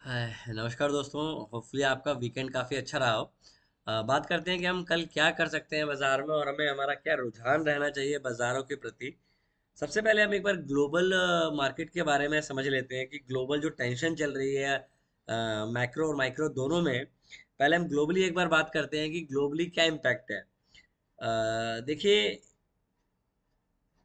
नमस्कार दोस्तों। होपफुली आपका वीकेंड काफ़ी अच्छा रहा हो। बात करते हैं कि हम कल क्या कर सकते हैं बाज़ार में और हमें हमारा क्या रुझान रहना चाहिए बाज़ारों के प्रति। सबसे पहले हम एक बार ग्लोबल मार्केट के बारे में समझ लेते हैं कि ग्लोबल जो टेंशन चल रही है मैक्रो और माइक्रो दोनों में। पहले हम ग्लोबली एक बार बात करते हैं कि ग्लोबली क्या इम्पैक्ट है। देखिए,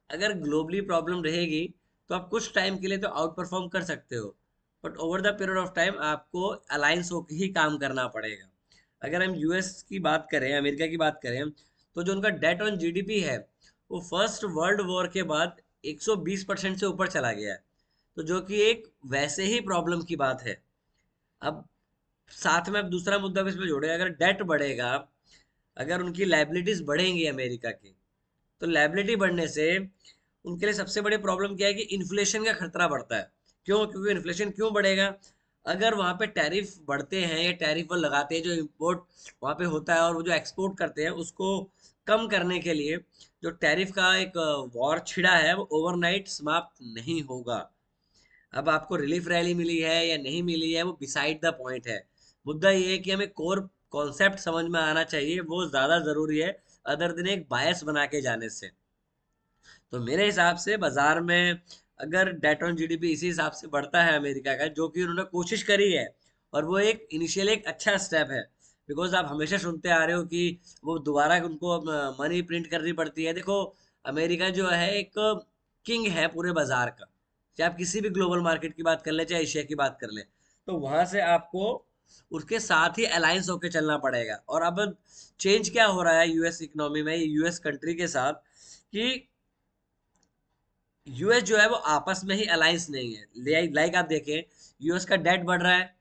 अगर ग्लोबली प्रॉब्लम रहेगी तो आप कुछ टाइम के लिए तो आउट परफॉर्म कर सकते हो, but over the period of time आपको अलायंस होकर ही काम करना पड़ेगा। अगर हम यूएस की बात करें, अमेरिका की बात करें, तो जो उनका डेट ऑन जीडीपी है वो फर्स्ट वर्ल्ड वॉर के बाद 120% से ऊपर चला गया है। तो जो कि एक वैसे ही प्रॉब्लम की बात है। अब साथ में अब दूसरा मुद्दा भी इसमें जोड़े, अगर डेट बढ़ेगा, अगर उनकी लाइबिलिटीज बढ़ेंगी अमेरिका की, तो लाइबिलिटी बढ़ने से उनके लिए सबसे बड़ी प्रॉब्लम क्या है कि इन्फ्लेशन का खतरा बढ़ता है। क्यों? क्योंकि इन्फ्लेशन क्यों बढ़ेगा? अगर वहाँ पे टैरिफ बढ़ते हैं या टैरिफ वो लगाते हैं, जो इम्पोर्ट वहाँ पे होता है और वो जो एक्सपोर्ट करते हैं उसको कम करने के लिए, जो टैरिफ का एक वॉर छिड़ा है वो ओवरनाइट समाप्त नहीं होगा। अब आपको रिलीफ रैली मिली है या नहीं मिली है वो बिसाइड द पॉइंट है। मुद्दा ये है कि हमें कोर कॉन्सेप्ट समझ में आना चाहिए, वो ज़्यादा ज़रूरी है अदर दिन एक बायस बना के जाने से। तो मेरे हिसाब से बाजार में अगर डेट ऑन जीडीपी इसी हिसाब से बढ़ता है अमेरिका का, जो कि उन्होंने कोशिश करी है, और वो एक इनिशियल एक अच्छा स्टेप है। बिकॉज आप हमेशा सुनते आ रहे हो कि वो दोबारा उनको मनी प्रिंट करनी पड़ती है। देखो, अमेरिका जो है एक किंग है पूरे बाजार का। चाहे आप किसी भी ग्लोबल मार्केट की बात कर ले, चाहे एशिया की बात कर ले, तो वहां से आपको उसके साथ ही अलायंस होके चलना पड़ेगा। और अब चेंज क्या हो रहा है यूएस इकोनॉमी में, यूएस कंट्री के साथ, कि यूएस जो है वो आपस में ही अलायंस नहीं है। लाइक आप देखें, यूएस का डेट बढ़ रहा है,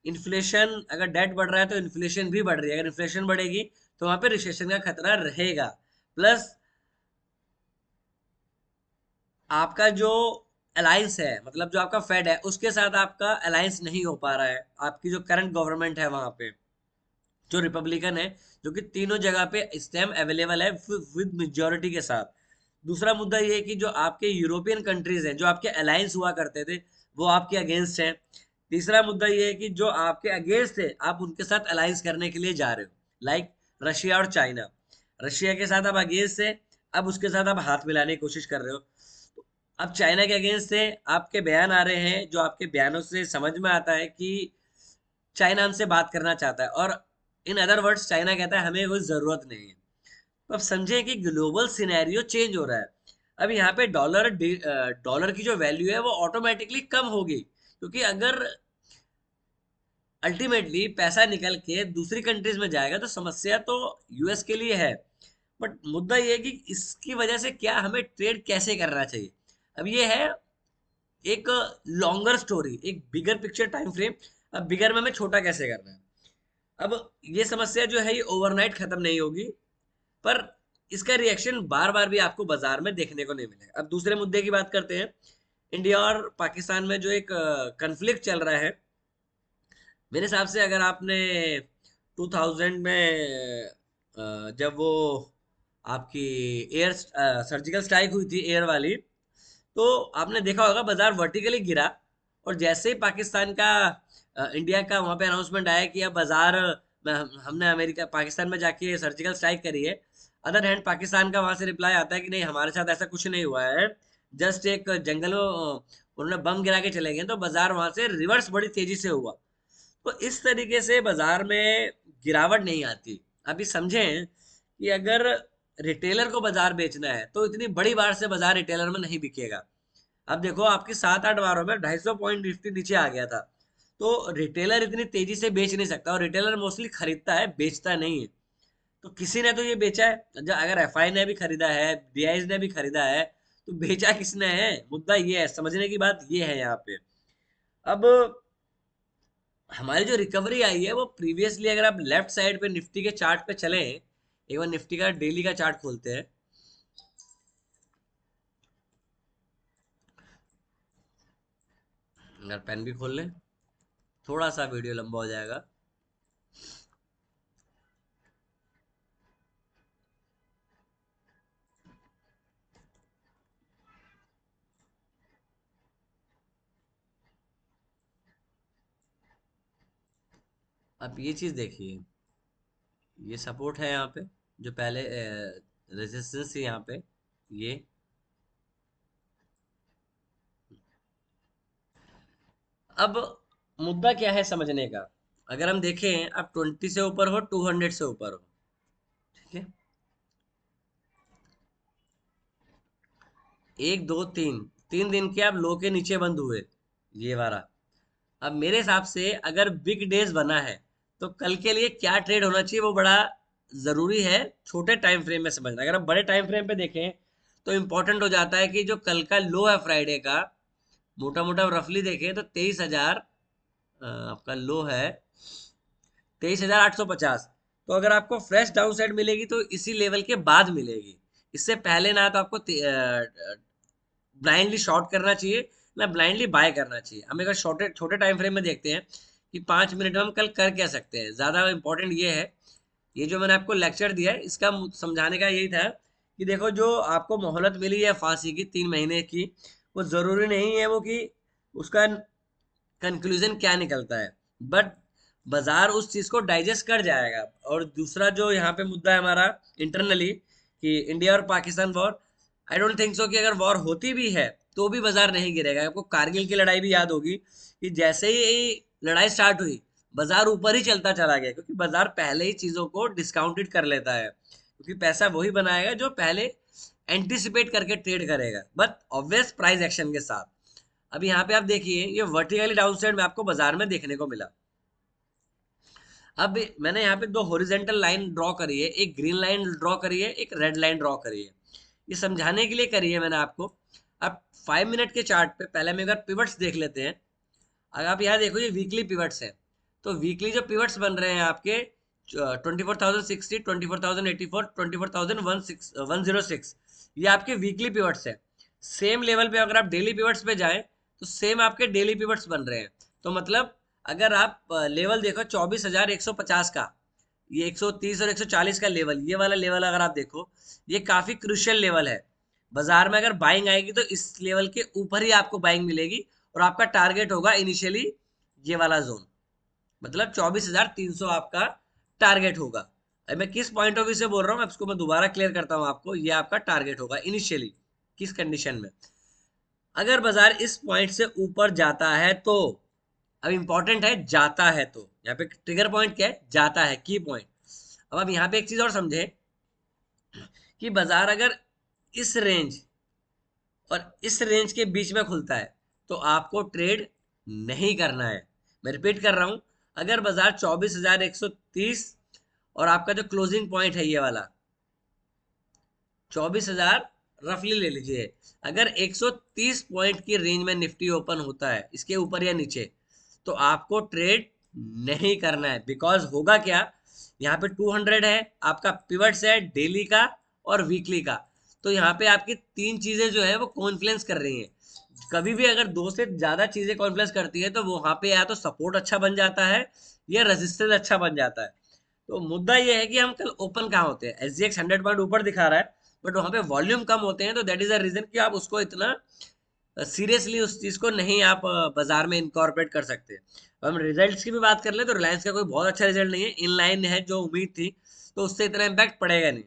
इन्फ्लेशन, अगर डेट बढ़ रहा है तो इन्फ्लेशन भी बढ़ रही है। अगर इन्फ्लेशन बढ़ेगी तो वहां पे रिसेशन का खतरा रहेगा। प्लस आपका जो अलायंस है, मतलब जो आपका फेड है, उसके साथ आपका अलायंस नहीं हो पा रहा है। आपकी जो करंट गवर्नमेंट है वहां पे, जो रिपब्लिकन है, जो कि तीनों जगह पे इस टाइम अवेलेबल है विद मेजोरिटी के साथ। दूसरा मुद्दा ये है कि जो आपके यूरोपियन कंट्रीज हैं, जो आपके अलायंस हुआ करते थे, वो आपके अगेंस्ट हैं। तीसरा मुद्दा ये है कि जो आपके अगेंस्ट थे, आप उनके साथ अलायंस करने के लिए जा रहे हो, लाइक रशिया और चाइना। रशिया के साथ आप अगेंस्ट थे, अब उसके साथ आप हाथ मिलाने की कोशिश कर रहे हो। तो अब चाइना के अगेंस्ट थे, आपके बयान आ रहे हैं, जो आपके बयानों से समझ में आता है कि चाइना हमसे बात करना चाहता है, और इन अदर वर्ड्स चाइना कहता है हमें कोई ज़रूरत नहीं है। तो अब समझें कि ग्लोबल सिनेरियो चेंज हो रहा है। अब यहाँ पे डॉलर की जो वैल्यू है वो ऑटोमेटिकली कम होगी, क्योंकि अगर अल्टीमेटली पैसा निकल के दूसरी कंट्रीज में जाएगा तो समस्या तो यूएस के लिए है। बट मुद्दा ये है कि इसकी वजह से क्या हमें ट्रेड कैसे करना चाहिए। अब ये है एक लॉन्गर स्टोरी, एक बिगर पिक्चर टाइम फ्रेम। अब बिगर में हमें छोटा कैसे करना है। अब ये समस्या जो है ये ओवरनाइट खत्म नहीं होगी, पर इसका रिएक्शन बार बार भी आपको बाजार में देखने को नहीं मिलेगा। अब दूसरे मुद्दे की बात करते हैं, इंडिया और पाकिस्तान में जो एक कन्फ्लिक्ट चल रहा है। मेरे हिसाब से अगर आपने 2000 में जब वो आपकी एयर सर्जिकल स्ट्राइक हुई थी, एयर वाली, तो आपने देखा होगा बाजार वर्टिकली गिरा। और जैसे ही पाकिस्तान का इंडिया का वहां पे अनाउंसमेंट आया कि अब बाजार में हमने अमेरिका पाकिस्तान में जाके सर्जिकल स्ट्राइक करी है, अदर हैंड पाकिस्तान का वहां से रिप्लाई आता है कि नहीं, हमारे साथ ऐसा कुछ नहीं हुआ है, जस्ट एक जंगल में उन्होंने बम गिरा के चले गए। तो बाजार वहां से रिवर्स बड़ी तेजी से हुआ। तो इस तरीके से बाजार में गिरावट नहीं आती। अभी समझें कि अगर रिटेलर को बाजार बेचना है तो इतनी बड़ी बार से बाजार रिटेलर में नहीं बिकेगा। अब देखो, आपकी 7-8 बारों में 250 पॉइंट निफ्टी नीचे आ गया था। तो रिटेलर इतनी तेजी से बेच नहीं सकता, और रिटेलर मोस्टली खरीदता है, बेचता नहीं है। तो किसी ने तो ये बेचा है। अगर एफआई ने भी खरीदा है, डीआईज ने भी खरीदा है, तो बेचा किसने है? मुद्दा ये है, समझने की बात ये है यहाँ पे। अब हमारी जो रिकवरी आई है वो प्रीवियसली, अगर आप लेफ्ट साइड पे निफ्टी के चार्ट पे चलें, एक बार निफ्टी का डेली का चार्ट खोलते हैं। अगर पेन भी खोल लें, थोड़ा सा वीडियो लंबा हो जाएगा। अब ये चीज देखिए, ये सपोर्ट है यहाँ पे, जो पहले रेजिस्टेंस थी यहाँ पे, ये। अब मुद्दा क्या है समझने का, अगर हम देखें अब 20 से ऊपर हो, 200 से ऊपर हो, ठीक है, एक दो तीन, 3 दिन के आप लो के नीचे बंद हुए, ये वाला। अब मेरे हिसाब से अगर बिग डेज बना है, तो कल के लिए क्या ट्रेड होना चाहिए वो बड़ा जरूरी है छोटे टाइम फ्रेम में समझना। अगर हम बड़े टाइम फ्रेम पे देखें तो इंपॉर्टेंट हो जाता है कि जो कल का लो है फ्राइडे का, मोटा मोटा रफली देखें तो 23,000, आपका लो है 23,850। तो अगर आपको फ्रेश डाउन साइड मिलेगी तो इसी लेवल के बाद मिलेगी, इससे पहले ना तो आपको ब्लाइंडली शॉर्ट करना चाहिए, ना ब्लाइंडली बाय करना चाहिए। हम अगर छोटे छोटे टाइम फ्रेम में देखते हैं कि 5 मिनट में हम कल कर क्या सकते हैं, ज़्यादा इंपॉर्टेंट ये है, ये जो मैंने आपको लेक्चर दिया है इसका समझाने का यही था कि देखो, जो आपको मोहलत मिली है फांसी की 3 महीने की, वो ज़रूरी नहीं है वो कि उसका कंक्लूजन क्या निकलता है, बट बाजार उस चीज को डाइजेस्ट कर जाएगा। और दूसरा जो यहाँ पे मुद्दा है हमारा इंटरनली, कि इंडिया और Pakistan war, I don't think so कि अगर वॉर होती भी है तो भी बाजार नहीं गिरेगा। आपको कारगिल की लड़ाई भी याद होगी कि जैसे ही लड़ाई स्टार्ट हुई, बाजार ऊपर ही चलता चला गया, क्योंकि बाजार पहले ही चीजों को डिस्काउंटेड कर लेता है, क्योंकि पैसा वही बनाएगा जो पहले एंटिसिपेट करके ट्रेड करेगा, बट ऑब्वियस प्राइस एक्शन के साथ। अब यहाँ पे आप देखिए, ये वर्टिकली डाउन साइड में आपको बाजार में देखने को मिला। अब मैंने यहाँ पे दो हॉरिजेंटल लाइन ड्रॉ करी है, एक ग्रीन लाइन ड्रॉ करी है, एक रेड लाइन ड्रॉ करी है। ये समझाने के लिए करी है मैंने आपको। अब 5 मिनट के चार्ट पे पहले हम अगर पिवट्स देख लेते हैं। अगर आप यहाँ देखो, ये वीकली पिवट्स है, तो वीकली जो पिवट्स बन रहे हैं आपके 24,060, 24,084, 24,106, ये आपके वीकली पिवट्स है। सेम लेवल पे अगर आप डेली पिवट्स पे जाएं तो सेम आपके डेली पिवट्स बन रहे हैं। तो मतलब अगर आप लेवल देखो 24,150 का, ये 130 और 140 का लेवल, ये वाला लेवल अगर आप देखो, ये काफी क्रूशियल लेवल है। बाजार में अगर बाइंग आएगी तो इस लेवल के ऊपर ही आपको बाइंग मिलेगी, और आपका टारगेट होगा इनिशियली ये वाला जोन, मतलब 24,300 आपका टारगेट होगा। अब मैं किस पॉइंट ऑफ व्यू से बोल रहा हूँ, इसको मैं दोबारा क्लियर करता हूँ आपको। ये आपका टारगेट होगा इनिशियली, किस कंडीशन में, अगर बाजार इस पॉइंट से ऊपर जाता है तो। अब इंपॉर्टेंट है जाता है तो, यहाँ पे ट्रिगर पॉइंट क्या है, जाता है, की पॉइंट। अब आप यहाँ पे एक चीज और समझे कि बाजार अगर इस रेंज और इस रेंज के बीच में खुलता है तो आपको ट्रेड नहीं करना है। मैं रिपीट कर रहा हूं, अगर बाजार 24,130 और आपका जो क्लोजिंग पॉइंट है ये वाला 24,000 रफली ले लीजिए, अगर 130 पॉइंट की रेंज में निफ्टी ओपन होता है इसके ऊपर या नीचे, तो आपको ट्रेड नहीं करना है। बिकॉज होगा क्या, यहाँ पे 200 है, आपका पिवट्स है डेली का और वीकली का, तो यहाँ पे आपकी तीन चीजें जो है वो कॉन्फ्लुएंस कर रही हैं। कभी भी अगर दो से ज्यादा चीजें कॉन्फ्लुएंस करती है तो वो वहां पे या तो सपोर्ट अच्छा बन जाता है या रेजिस्टेंस अच्छा बन जाता है। तो मुद्दा ये है कि हम कल ओपन कहाँ होते हैं, एसजीएक्स 100 पॉइंट ऊपर दिखा रहा है, बट वहां पे वॉल्यूम कम होते हैं, तो दैट इज अ रीजन कि आप उसको इतना सीरियसली उस चीज को नहीं आप बाजार में इनकॉर्पोरेट कर सकते। हम रिजल्ट्स की भी बात कर ले तो रिलायंस का कोई बहुत अच्छा रिजल्ट नहीं है, इन लाइन है जो उम्मीद थी, तो उससे इतना इम्पैक्ट पड़ेगा नहीं।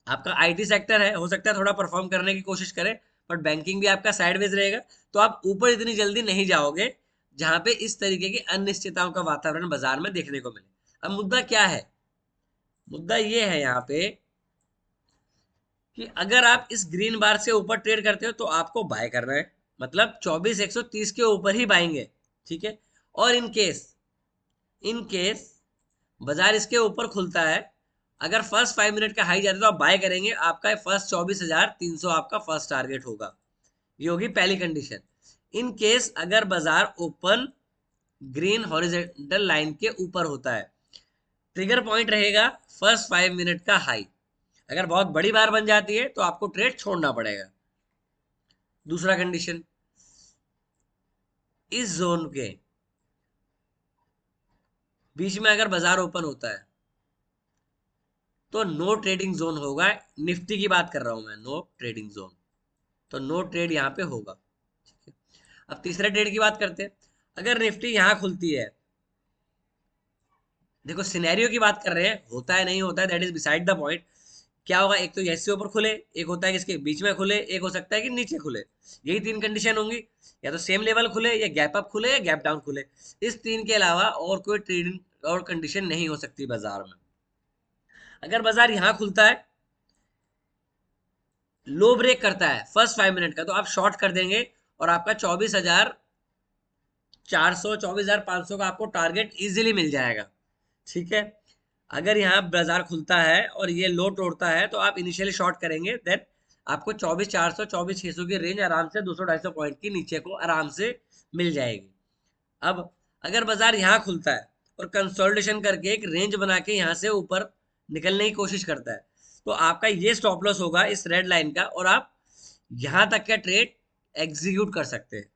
आपका आईटी सेक्टर है, हो सकता है थोड़ा परफॉर्म करने की कोशिश करे, बट बैंकिंग भी आपका साइडवेज रहेगा, तो आप ऊपर इतनी जल्दी नहीं जाओगे जहां पे इस तरीके की अनिश्चितताओं का वातावरण बाजार में देखने को मिले। अब मुद्दा क्या है, मुद्दा ये है यहाँ पे कि अगर आप इस ग्रीन बार से ऊपर ट्रेड करते हो तो आपको बाय करना है, मतलब 24,130 के ऊपर ही बाएंगे, ठीक है। और इन केस बाजार इसके ऊपर खुलता है, अगर फर्स्ट 5 मिनट का हाई जाता है तो आप बाय करेंगे, आपका फर्स्ट 24,300 आपका फर्स्ट टारगेट होगा। ये होगी पहली कंडीशन। इन केस अगर बाजार ओपन ग्रीन हॉरिजॉन्टल लाइन के ऊपर होता है, ट्रिगर पॉइंट रहेगा फर्स्ट 5 मिनट का हाई। अगर बहुत बड़ी बार बन जाती है तो आपको ट्रेड छोड़ना पड़ेगा। दूसरा कंडीशन, इस जोन के बीच में अगर बाजार ओपन होता है तो नो ट्रेडिंग जोन होगा। निफ्टी की बात कर रहा हूं मैं, नो ट्रेडिंग जोन, तो नो ट्रेड यहाँ पे होगा, ठीक है। अब तीसरे ट्रेड की बात करते हैं, अगर निफ्टी यहाँ खुलती है देखो सिनेरियो की बात कर रहे हैं, होता है नहीं होता है that is beside the point. क्या होगा, एक तो ऐसे ऊपर खुले, एक होता है कि इसके बीच में खुले, एक हो सकता है कि नीचे खुले। यही तीन कंडीशन होंगी, या तो सेम लेवल खुले, या गैप अप खुले, या गैप डाउन खुले। इस तीन के अलावा और कोई ट्रेडिंग और कंडीशन नहीं हो सकती बाजार में। अगर बाजार यहाँ खुलता है, लो ब्रेक करता है फर्स्ट 5 मिनट का, तो आप शॉर्ट कर देंगे और आपका 24,400 24,500 का आपको टारगेट इजीली मिल जाएगा। ठीक है। अगर यहाँ बाजार खुलता है और ये लो तोड़ता है तो आप इनिशियली शॉर्ट करेंगे, देन आपको 24,400 24,600 की रेंज आराम से 200-250 पॉइंट की नीचे को आराम से मिल जाएगी। अब अगर बाजार यहाँ खुलता है और कंसोलिडेशन करके एक रेंज बना के यहाँ से ऊपर निकलने की कोशिश करता है, तो आपका ये स्टॉप लॉस होगा इस रेड लाइन का, और आप यहाँ तक का ट्रेड एग्जीक्यूट कर सकते हैं।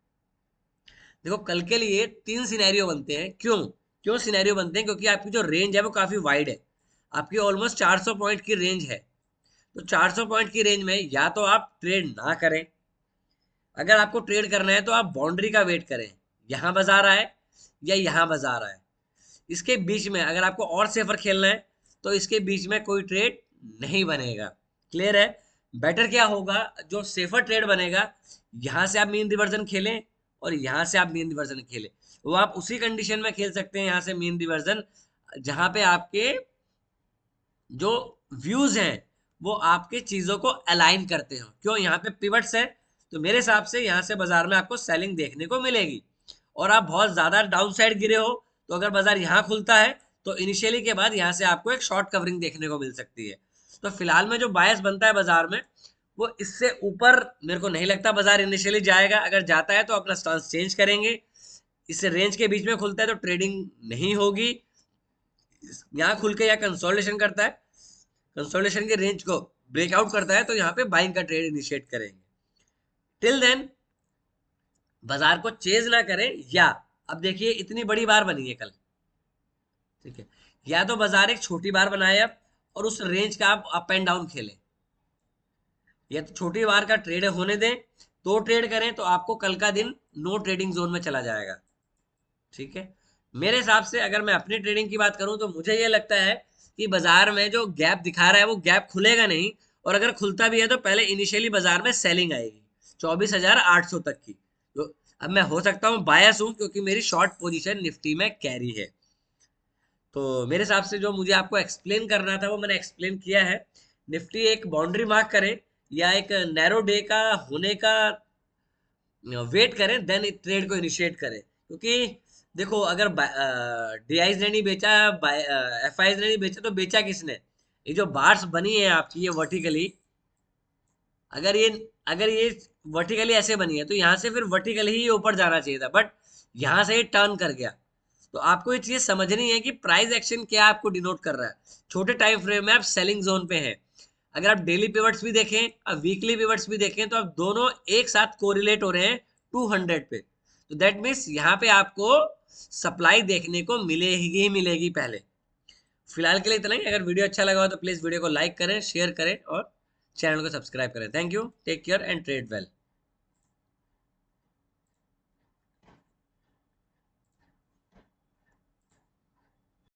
देखो कल के लिए तीन सिनेरियो बनते हैं। क्यों क्यों सिनेरियो बनते हैं? क्योंकि आपकी जो रेंज है वो काफी वाइड है, आपकी ऑलमोस्ट 400 पॉइंट की रेंज है। तो 400 पॉइंट की रेंज में या तो आप ट्रेड ना करें, अगर आपको ट्रेड करना है तो आप बाउंड्री का वेट करें, यहाँ बाजार आए या यहाँ बाजार आए। इसके बीच में अगर आपको और सेफर खेलना है तो इसके बीच में कोई ट्रेड नहीं बनेगा। क्लियर है? बेटर क्या होगा, जो सेफर ट्रेड बनेगा, यहाँ से आप मीन रिवर्जन खेलें और यहाँ से आप मीन रिवर्जन खेलें। वो आप उसी कंडीशन में खेल सकते हैं यहाँ से मीन रिवर्जन, जहाँ पे आपके जो व्यूज हैं वो आपके चीजों को अलाइन करते हो। क्यों? यहाँ पे पिवट्स है, तो मेरे हिसाब से यहाँ से बाजार में आपको सेलिंग देखने को मिलेगी। और आप बहुत ज्यादा डाउन साइड गिरे हो, तो अगर बाजार यहाँ खुलता है तो इनिशियली के बाद यहाँ से आपको एक शॉर्ट कवरिंग देखने को मिल सकती है। तो फिलहाल में जो बायस बनता है बाजार में, वो इससे ऊपर मेरे को नहीं लगता बाजार इनिशियली जाएगा। अगर जाता है तो अपना स्टांस चेंज करेंगे। इससे रेंज के बीच में खुलता है तो ट्रेडिंग नहीं होगी। यहाँ खुल के या कंसोलिडेशन करता है, कंसोलिडेशन के रेंज को ब्रेकआउट करता है, तो यहाँ पे बाइंग का ट्रेड इनिशिएट करेंगे। टिल देन बाजार को चेज ना करें, या अब देखिए इतनी बड़ी बार बनी है कल, ठीक है, या तो बाजार एक छोटी बार बनाए अब और उस रेंज का आप अप एंड डाउन खेलें, या तो छोटी बार का ट्रेड होने दें तो ट्रेड करें, तो आपको कल का दिन नो ट्रेडिंग जोन में चला जाएगा। ठीक है। मेरे हिसाब से अगर मैं अपनी ट्रेडिंग की बात करूं तो मुझे ये लगता है कि बाजार में जो गैप दिखा रहा है वो गैप खुलेगा नहीं, और अगर खुलता भी है तो पहले इनिशियली बाजार में सेलिंग आएगी 24,800 तक की। तो अब मैं हो सकता हूँ बायस हूँ क्योंकि मेरी शॉर्ट पोजीशन निफ्टी में कैरी है। तो मेरे हिसाब से जो मुझे आपको एक्सप्लेन करना था वो मैंने एक्सप्लेन किया है। निफ्टी एक बाउंड्री मार्क करे या एक नैरो डे का होने का वेट करें, देन ट्रेड को इनिशिएट करें। क्योंकि देखो अगर डीआईज ने नहीं बेचा, एफ आईज ने नहीं बेचा, तो बेचा किसने? ये जो बार्स बनी है आपकी ये वर्टिकली, अगर ये अगर ये वर्टिकली ऐसे बनी है तो यहाँ से फिर वर्टिकली ही ऊपर जाना चाहिए था, बट यहाँ से ये टर्न कर गया। तो आपको ये चीज समझनी है कि प्राइस एक्शन क्या आपको डिनोट कर रहा है। छोटे टाइम फ्रेम में आप सेलिंग जोन पे हैं। अगर आप डेली पिवट्स भी देखें, अब वीकली पिवट्स भी देखें, तो आप दोनों एक साथ कोरिलेट हो रहे हैं 200 पे। तो दैट मीन्स यहाँ पे आपको सप्लाई देखने को मिलेगी ही मिलेगी पहले। फिलहाल के लिए इतना ही। अगर वीडियो अच्छा लगा हो तो प्लीज वीडियो को लाइक करें, शेयर करें और चैनल को सब्सक्राइब करें। Thank you, take care and trade well.